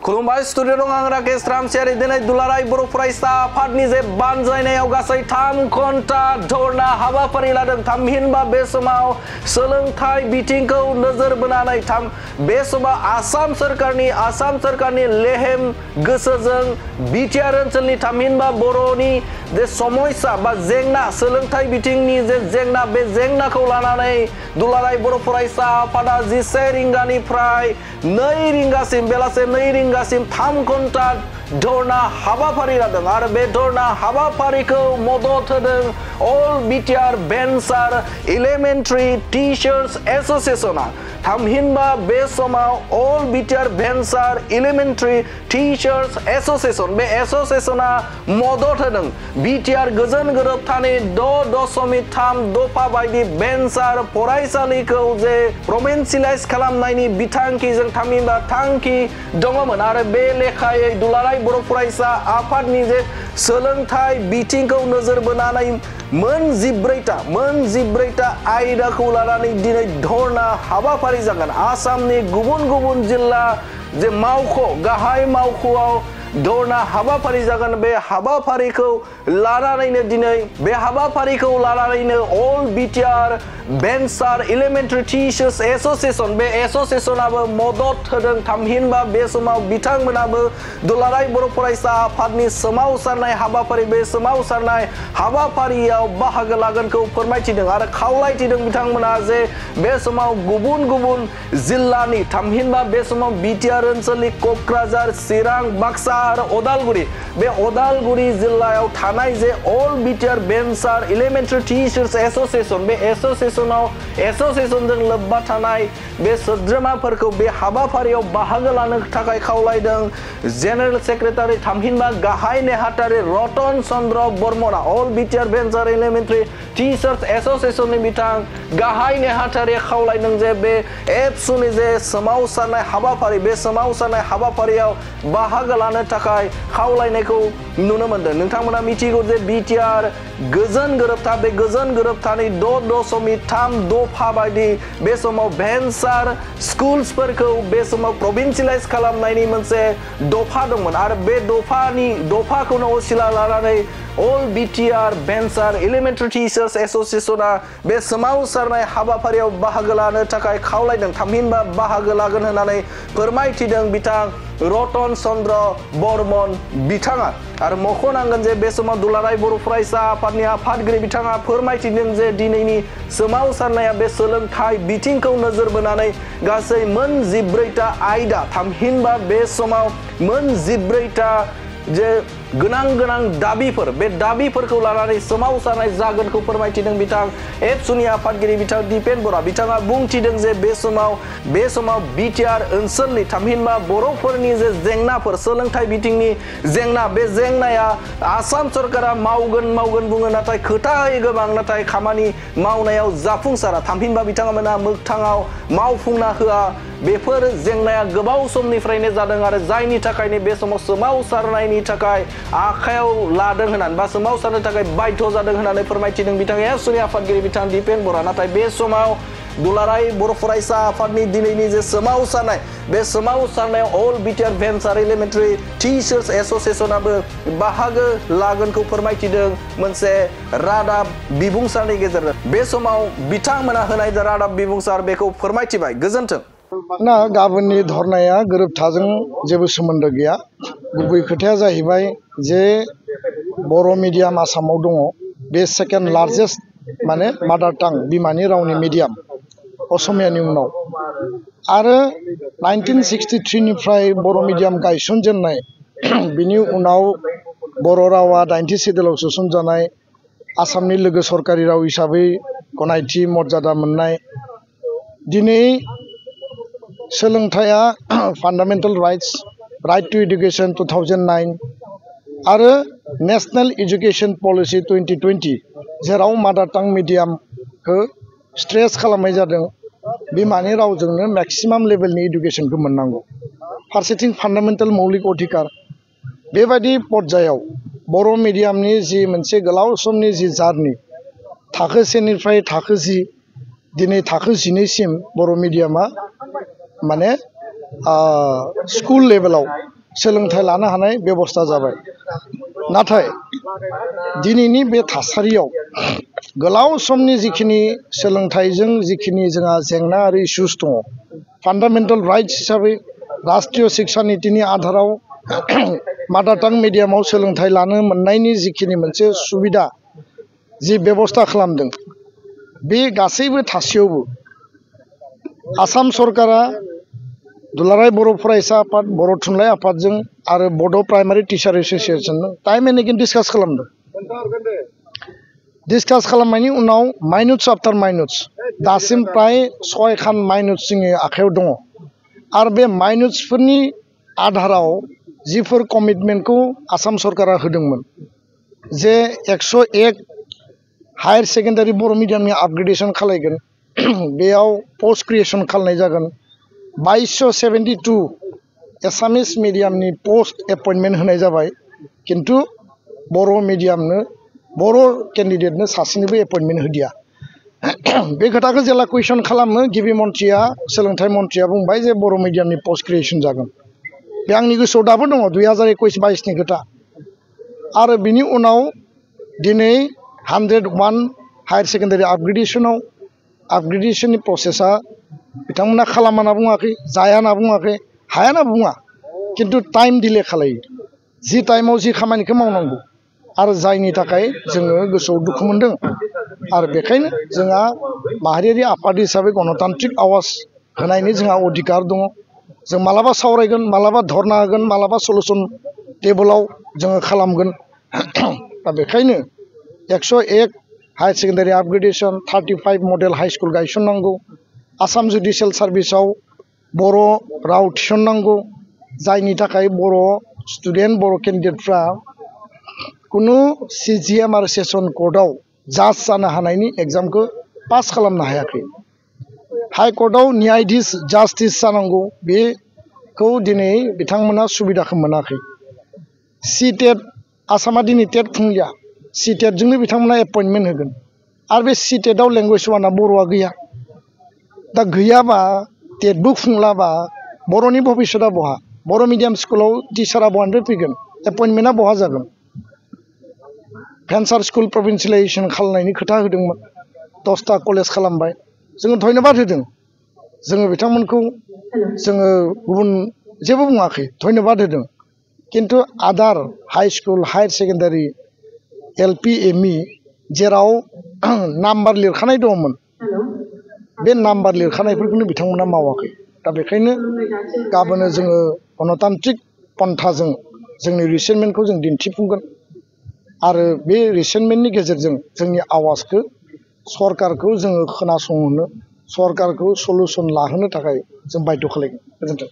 खुलुमबाय स्टुडिअ दं आं राकेश रामसियारि दिनै दुलाराय बर' फरायसा आफादनि जे बानजायनायाव गासै 3 घन्टा धरना हाबाफारि लादों। थामहिनबा बे समाव सोलोंथाइ बिथिंखौ नोजोर बोनानै बे समाव आसाम सरकारनि लेहेम गोसोजों बिटिआर ओनसोलनि थामहिनबा बर'नि जे समस्या बा जेंना सोलोंथाइ बिथिंनि जे जेंना बे जेंनाखौ लानानै दुलाराय बर' फरायसा आफादा 11 रिंगानिफ्राय 2 रिंगासिम बेलासे 2 रिंगासिम 3 घन्टा धरना हाबाफारि लादों आरो बे धरना हाबाफारिखौ मदद होदों अल बिटिआर भेन्सार एलिमेन्टारि टीचार्स एसोसिएशना। थामहिनबा बे समाव अल बिटिआर भेन्सार एलिमेन्टारि टीचार्स एसोसिएशन बे एसोसिएशना मदद होदों बिटिआर गोजोन गोरोबथानि 6.3 दफा बायदि भेन्सार फरायसालिखौ जे प्रभिन्सियेलाइज खालामनायनि बिथांखिजों थामहिनबा थांखि दङमोन आरो बे लेखायै दुलाराय बर' फरायसा आफादनि जे सोलोंथाइ बिथिंखौ नोजोर बोनानै मोन 14टा आयदाखौ लानानै दिनै धरना हाबाफारि जागोन। आसामनि गुबुन गुबुन जिल्ला जे मावख' गाहाय मावख'आव धरना हाबाफारि जागोन। बे हाबाफारिखौ लानानैनो अल बिटिआर भेन्सार एलिमेन्टारि टीचार्स एसोसिएशन बे एसोसिएशनाबो मदद होदों। थामहिनबा बे समाव बिथांमोनाबो दुलाराय बर' फरायसा आफादनि सोमावसारनाय हाबाफारि बे सोमावसारनाय हाबाफारियाव बाहागो लागोनखौ फोरमायथिदों आरो खावलायथिदों बिथांमोना जे बे समाव गुबुन गुबुन जिल्लानि थामहिनबा बे समाव बिटिआर ओनसोलनि क'क्राझार चिरां बाक्सा आरो अदालगुरि बे अदालगुरि जिल्लायाव थानाय जे अल बिटिआर भेन्सार एलिमेन्टारि टीचार्स एसोसिएशन बे एसोसिएशनजों लोब्बा थानाय बे सोद्रोमाफोरखौ बे हाबाफारियाव बाहागो लानो थाखाय खावलायदों। जेनेरेल सेक्रेटारि थामहिनबा गाहाय नेहाथारि रतन चन्द्र बर्मना अल बिटिआर भेन्सार एलिमेन्टारि टीचार्स एसोसिएशननि बिथां गाहाय नेहाथारिया खावलायदों जे बे एबसुनि जे सोमावसारनाय हाबाफारि बे सोमावसारनाय हाबाफारियाव बाहागो लानो थाखाय खावलायनायखौ नुनो मोनदों। नोंथांमोना मिथिगौ जे बिटिआर गोजोन गोरोबथा बे गोजोन गोरोबथानि 6.3 दफा बायदि बे समाव भेन्सार स्कुल्सफोरखौ बे समाव प्रभिन्सियेलाइज खालामनायनि मोनसे दफा दंमोन आरो बे दफाखौनो असिला लानानै अल बिटिआर भेन्सार एलिमेन्टारि टीचार्स एसोसिएशना बे सोमावसारनाय हाबाफारियाव बाहागो लानो थाखाय खावलायदों। थामहिनबा बाहागो लागोन होननानै फोरमायथिदों बिथां रतन चन्द्र बर्मन बिथाङा आरो मख'नांगोन जे बे समाव दुलाराय बर' फरायसा आफादनि आफादगिरि बिथाङा फोरमायथिदों जे दिनैनि सोमावसारनाया बे सोलोंथाइ बिथिंखौ नोजोर बोनानै गासै मोन 14टा आयदा थामहिनबा बे समाव मोन 14टा जे गोनां दाबिफोर बे दाबिफोरखौ लानानै सोमावसारनाय जागोनखौ फोरमायथिदों बिथां एबसुनि आफादगिरि बिथां दिपेन बरा बिथाङा बुंथिदों जे बे समाव बिटिआर ओनसोलनि थामहिनबा बर'फोरनि जे जेंनाफोर सोलोंथाइ बिथिंनि जेंना बे जेंनाया आसाम सरकारा मावगोन बुङो नाथाय खोथा होयो गोबां नाथाय खामानि मावनायाव जाफुंसारा थामहिनबा बिथांमोना मोगथाङाव मावफुंना होआ बेफोर जेंनाया गोबाव समनिफ्रायनो जादों आरो जायनि थाखायनो बे समाव सोमावसारनायनि थाखाय आखायाव लादों होननानै बा सोमावसारनो थाखाय बाध्य जादों होननानै फोरमायथिदों बिथां एबसुनि आफादगिरि बिथां दिपेन बरा। नाथाय बे समाव दुलाराय बर' फरायसा आफादनि दिनैनि जे सोमावसारनाय बे सोमावसारनायाव अल बिटिआर भेन्सार एलिमेन्टारि टीचार्स एसोसिएशनाबो बाहागो लागोनखौ फोरमायथिदों मोनसे रादाब बिबुंसारनि गेजेरजों। बे समाव बिथांमोना होनाय रादाब बिबुंसार बेखौ फोरमायथिबाय। गोजोन्थों। गाबोननि धरनाया गोरोबथाजों जेबो सोमोन्दो गैया। गुबै खोथाया जाहैबाय जे बर' मिडियाम आसामाव दङ बे सेकेन्ड लार्जेस्ट माने मादार टां बिमानि रावनि मिडियाम असमियानि उनाव आरो 1963 निफ्राय बर' मिडियाम गायसनजेननाय बिनि उनाव बर' रावा दाइनथि सिडुलाव सोसनजानाय आसामनि लोगो सरकारि राव हिसाबै गनायथि मर्यादा मोननाय दिनै सोलोंथाइया फान्डामेन्टेल राइट टु एडुकेसन 2009 आरो नेशनेल एजुकेशन पलिसि 2020 जेराव मादार टां मिडियामखौ स्ट्रेस खालामनाय जादों बिमानि रावजोंनो मेक्सिमाम लेभेलनि एडुकेशनखौ मोननांगौ। फारसेथिं फान्डामेन्टेल मौलिक अधिकार बेबायदि पर्यायाव बर' मिडियामनि जि मोनसे गोलाव समनि जि जार्नि थाखो 1 निफ्राय थाखो 10 दिनै थाखो 12 सिम बर' मिडियामा माने स्कुल लेभेलाव सोलोंथाइ लानो हानाय बेबस्था जाबाय नाथाय दिनैनि बे थासारियाव गोलाव समनि जिखिनि सोलोंथाइजों जिखिनि जोंहा जेंना आरो इस्युस दङ फान्डामेन्टेल राइट्स हिसाबै राष्ट्रीय शिक्षा नीतिनि आधाराव मादार टां मिडियामाव सोलोंथाइ लानो मोननायनि जिखिनि मोनसे सुबिदा जि बेबस्था खालामदों बे गासैबो थासेयावबो आसाम सरकारा दुलाराय बर' फरायसा आफाद बर' थुनलाइ आफादजों आरो बड' primary teacher association time and eigen discuss खालामदों डिसकास खालामनायनि उनाव माइनुट्स आफ्टार माइनुट्स दासिम प्राय 6 खान माइनुट्स जोंनि आखायाव दङ आरो बे माइनुट्सफोरनि आधाराव जिफोर कमिटमेन्टखौ आसाम सरकारा होदोंमोन जे 101 हायर सेकेन्डारि बर' मिडियामनि आपग्रेडेशन खालायगोन बेयाव पोस्ट क्रिएशन खालामनाय जागोन 2272 एसामिस मिडियामनि पोस्ट एपइन्टमेन्ट होनाय जाबाय किन्तु बर' मिडियामनो बर' केन्डिडेटनो सासेनिबो एपइन्टमेन्ट होदिया बे खोथाखौ जेला कुइसन खालामो गिबि मन्थ्रिया सोलोंथाइ मन्थ्रिया बुंबाय जे बर' मिडियामनि पोस्ट क्रिएशन जागोन बे आंनि गोसोआव दाबो दङ 2021-22 नि खोथा आरो बिनि उनाव दिनै 101 हायर सेकेन्डारि आपग्रेडेशननि प्रसेसा बिथांमोना खालामा होनना बुङाखै जाया होनना बुङाखै हाया होनना बुङा किन्तु टाइम डिले खालायो जि टाइमाव जि खामानिखौ मावनांगौ आरो जायनि थाखाय जोङो गोसोआव दुखु मोनदों आरो बेखायनो जोंहा माहारियारि आफाद हिसाबै गणतान्त्रिक आवाज होनायनि जोंहा अधिकार दङ जों मालाबा सावरायगोन मालाबा धरना होगोन मालाबा सलुसन टेबोलाव जोङो खालामगोन दा बेखायनो 101 higher secondary upgradation 35 model high school गायसननांगौ आसाम जुडिशियेल सार्भिसाव बर' राव थिसननांगौ जायनि थाखाय बर' स्टुडेन्ट बर' केन्डिडेटफ्रा कुनु CGM आरो सेसन कर्टआव जाज जानो हानायनि एग्जामखौ पास खालामनो हायाखै हाई कर्टआव न्यायाधीश जास्टिस जानांगौ बेखौ दिनै बिथांमोना सुबिदाखौ मोनाखै CTET आसामा दिनै टेट खुंलिया CTET-जोंनो बिथांमोना एपइन्टमेन्ट होगोन आरो बे CTET-आव लेंगुवेज वानआ बर'आ गैया दा गैयाबा टेटबो खुंलाबा बर'नि भबिष्यतआ बहा बर' मिडियाम स्कुलाव टिचारा बहानिफ्राय फैगोन एपइन्टमेन्टआ बहा जागोन भेन्सार स्कुल प्रभिन्सियेलाइजेसन खालामनायनि खोथा होदोंमोन 10टा कलेज खालामबाय जोङो धन्यबाद होदों जोङो बिथांमोनखौ जोङो गुबुन जेबो बुङाखै धन्यबाद होदों किन्तु आदार high school higher secondary LP ME जेराव नाम्बार लिरखानाय दङमोन बे नाम्बार लिरखानायफोरखौनो बिथांमोना मावाखै दा बेखायनो गाबोनो जोङो गणतान्त्रिक पन्थाजों जोंनि रिसेन्टमेन्टखौ जों दिन्थिफुंगोन आरो बे रिसेन्टमेन्टनि गेजेरजों जोंनि आवाजखौ सरकारखौ जोङो खोनासंहोनो सरकारखौ सलुसन लाहोनो थाखाय जों बाध्य खालामगोन गोजोन्थों